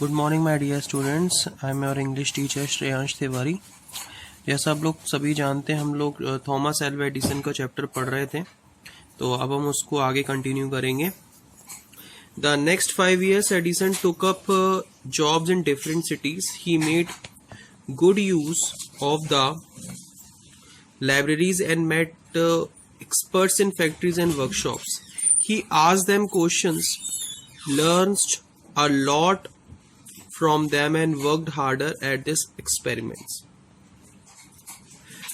Good morning my dear students, I am your English teacher Shreyansh Tiwari. जैसा आप लोग सभी जानते हैं, हम लोग थॉमस एल्वा एडिसन का चैप्टर पढ़ रहे थे, तो अब हम उसको आगे कंटिन्यू करेंगे। The next 5 years Edison took up jobs in different cities. He made good use of the libraries and met experts in factories and workshops. He asked them questions, learned a lot from them and worked harder at these experiments.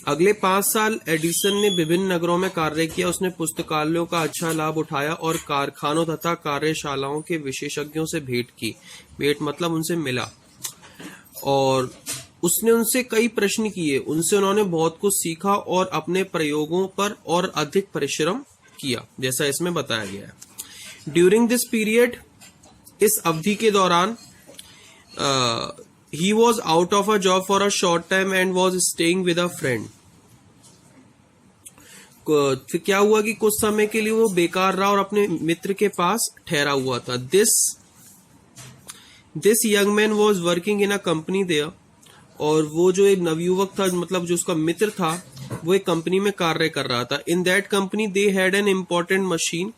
अगले 5 साल Edison ने विभिन्न नगरों में कार्य किया। उसने पुस्तकालयों का अच्छा लाभ उठाया और कारखानों तथा कार्यशालाओं के विशेषज्ञों से भेंट की। भेंट मतलब उनसे मिला और उसने उनसे कई प्रश्न किए। उनसे उन्होंने बहुत कुछ सीखा और अपने प्रयोगों पर और अधिक परिश्रम किया, जैसा इसमें बताया गया है। ड्यूरिंग दिस पीरियड, इस अवधि के दौरान, he was out of a job for a short time and was staying with a friend. फिर क्या हुआ कि कुछ समय के लिए वो बेकार रहा और अपने मित्र के पास ठहरा हुआ था। This young man was working in a company there. और वो जो एक नवयुवक था, मतलब जो उसका मित्र था, वो एक कंपनी में कार्य कर रहा था। In that company they had an important machine.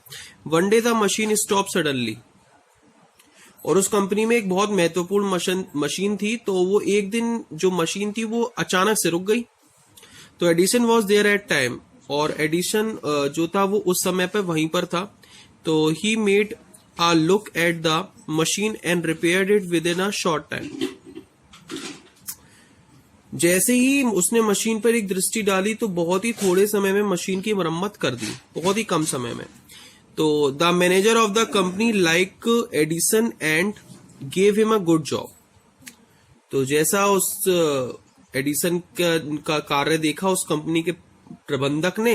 One day the machine stop suddenly. और उस कंपनी में एक बहुत महत्वपूर्ण मशीन थी, तो वो एक दिन जो मशीन थी वो अचानक से रुक गई। तो Edison was there at time, और एडिसन जो था वो उस समय पर वहीं पर था। तो he made a look at the machine and repaired it with in a short time. जैसे ही उसने मशीन पर एक दृष्टि डाली तो बहुत ही थोड़े समय में मशीन की मरम्मत कर दी, बहुत ही कम समय में। तो the manager of the company like Edison and gave him a good job. तो जैसा उस एडिसन का कार्य देखा उस कंपनी के प्रबंधक ने,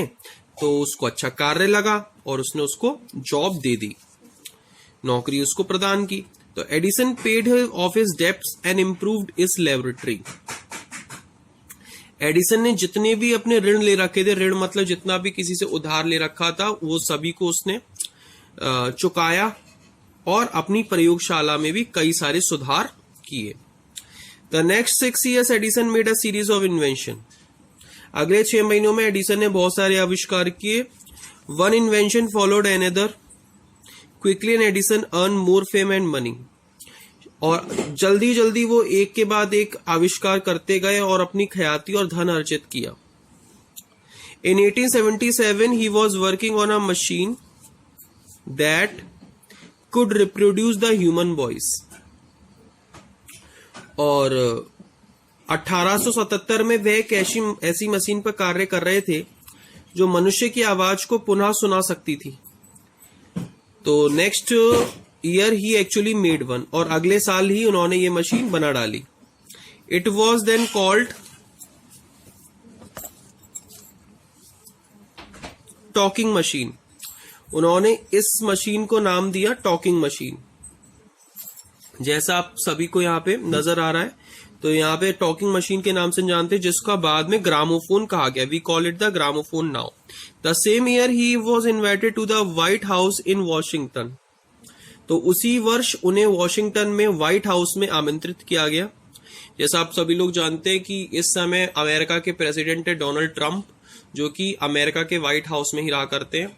तो उसको अच्छा कार्य लगा और उसने उसको जॉब दे दी, नौकरी उसको प्रदान की। तो Edison paid of his debts and improved his laboratory. Edison ने जितने भी अपने ऋण ले रखे थे, ऋण मतलब जितना भी किसी से उधार ले रखा था, वो सभी को उसने चुकाया और अपनी प्रयोगशाला में भी कई सारे सुधार किए। The next 6 years Edison made a series of invention. अगले 6 महीनों में एडिसन ने बहुत सारे आविष्कार किए। One invention followed another. Quickly and Edison earn more fame and money. और जल्दी जल्दी वो एक के बाद एक आविष्कार करते गए और अपनी ख्याति और धन अर्जित किया। इन 1877 he was working on a machine that could reproduce the human voice. और 1877 में वह एक ऐसी मशीन पर कार्य कर रहे थे जो मनुष्य की आवाज को पुनः सुना सकती थी। तो नेक्स्ट ईयर ही एक्चुअली मेड वन, और अगले साल ही उन्होंने ये मशीन बना डाली। It was then called talking machine. उन्होंने इस मशीन को नाम दिया टॉकिंग मशीन। जैसा आप सभी को यहाँ पे नजर आ रहा है, तो यहाँ पे टॉकिंग मशीन के नाम से जानते हैं, जिसका बाद में ग्रामोफोन कहा गया। We call it the gramophone now. The same year ही was invited to the White House in Washington. तो उसी वर्ष उन्हें वॉशिंगटन में व्हाइट हाउस में आमंत्रित किया गया। जैसा आप सभी लोग जानते हैं कि इस समय अमेरिका के प्रेसिडेंट है डोनाल्ड ट्रंप, जो कि अमेरिका के व्हाइट हाउस में ही रहा करते हैं।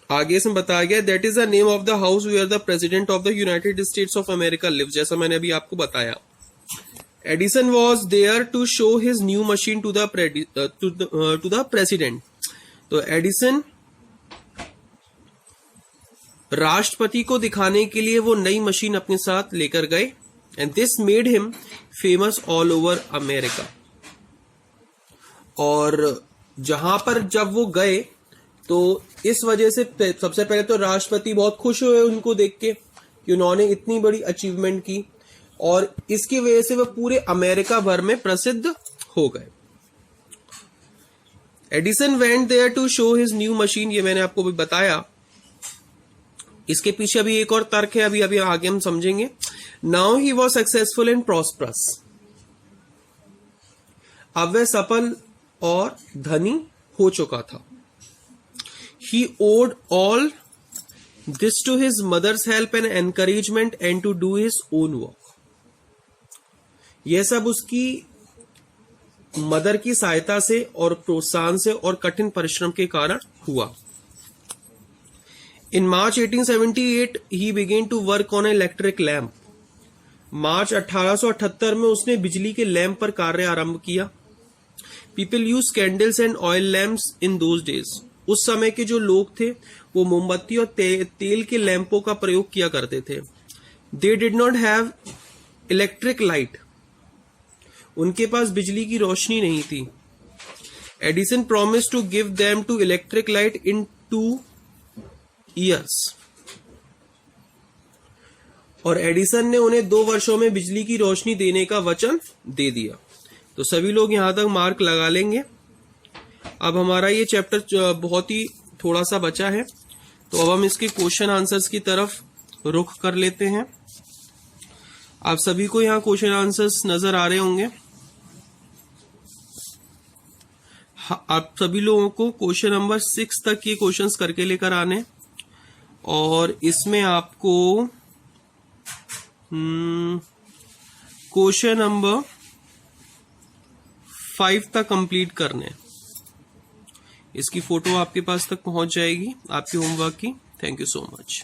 आगे से बताया गया, that is the name of the house where the president of the United States of America lives. जैसा मैंने अभी आपको बताया। Edison was there to show his new machine to the president. तो एडिसन राष्ट्रपति को दिखाने के लिए वो नई मशीन अपने साथ लेकर गए, and this made him famous all over America. और जहां पर जब वो गए, तो इस वजह से सबसे पहले तो राष्ट्रपति बहुत खुश हुए उनको देख के कि उन्होंने इतनी बड़ी अचीवमेंट की, और इसकी वजह से वो पूरे अमेरिका भर में प्रसिद्ध हो गए। Edison went there to show his new machine. ये मैंने आपको भी बताया। इसके पीछे अभी एक और तर्क है, अभी आगे हम समझेंगे। Now he was successful and prosperous. अब वह सफल और धनी हो चुका था। He owed all this to his mother's help and encouragement and to do his own work. यह सब उसकी मदर की सहायता से और प्रोत्साहन से और कठिन परिश्रम के कारण हुआ। In March 1878 he began to work on electric lamp. March 1878 में उसने बिजली के लैंप पर कार्य आरंभ किया। People use candles and oil lamps in those days. उस समय के जो लोग थे वो मोमबत्ती और तेल के लैंपों का प्रयोग किया करते थे। They did not have electric light. उनके पास बिजली की रोशनी नहीं थी। Edison promise to give them to electric light in 2 years। और एडिसन ने उन्हें 2 वर्षों में बिजली की रोशनी देने का वचन दे दिया। तो सभी लोग यहां तक मार्क लगा लेंगे। अब हमारा ये चैप्टर बहुत ही थोड़ा सा बचा है, तो अब हम इसके क्वेश्चन आंसर्स की तरफ रुख कर लेते हैं। आप सभी को यहाँ क्वेश्चन आंसर्स नजर आ रहे होंगे। आप सभी लोगों को क्वेश्चन नंबर 6 तक ये क्वेश्चंस करके लेकर आने, और इसमें आपको क्वेश्चन नंबर 5 तक कंप्लीट करने। इसकी फोटो आपके पास तक पहुंच जाएगी आपके होमवर्क की। Thank you so much.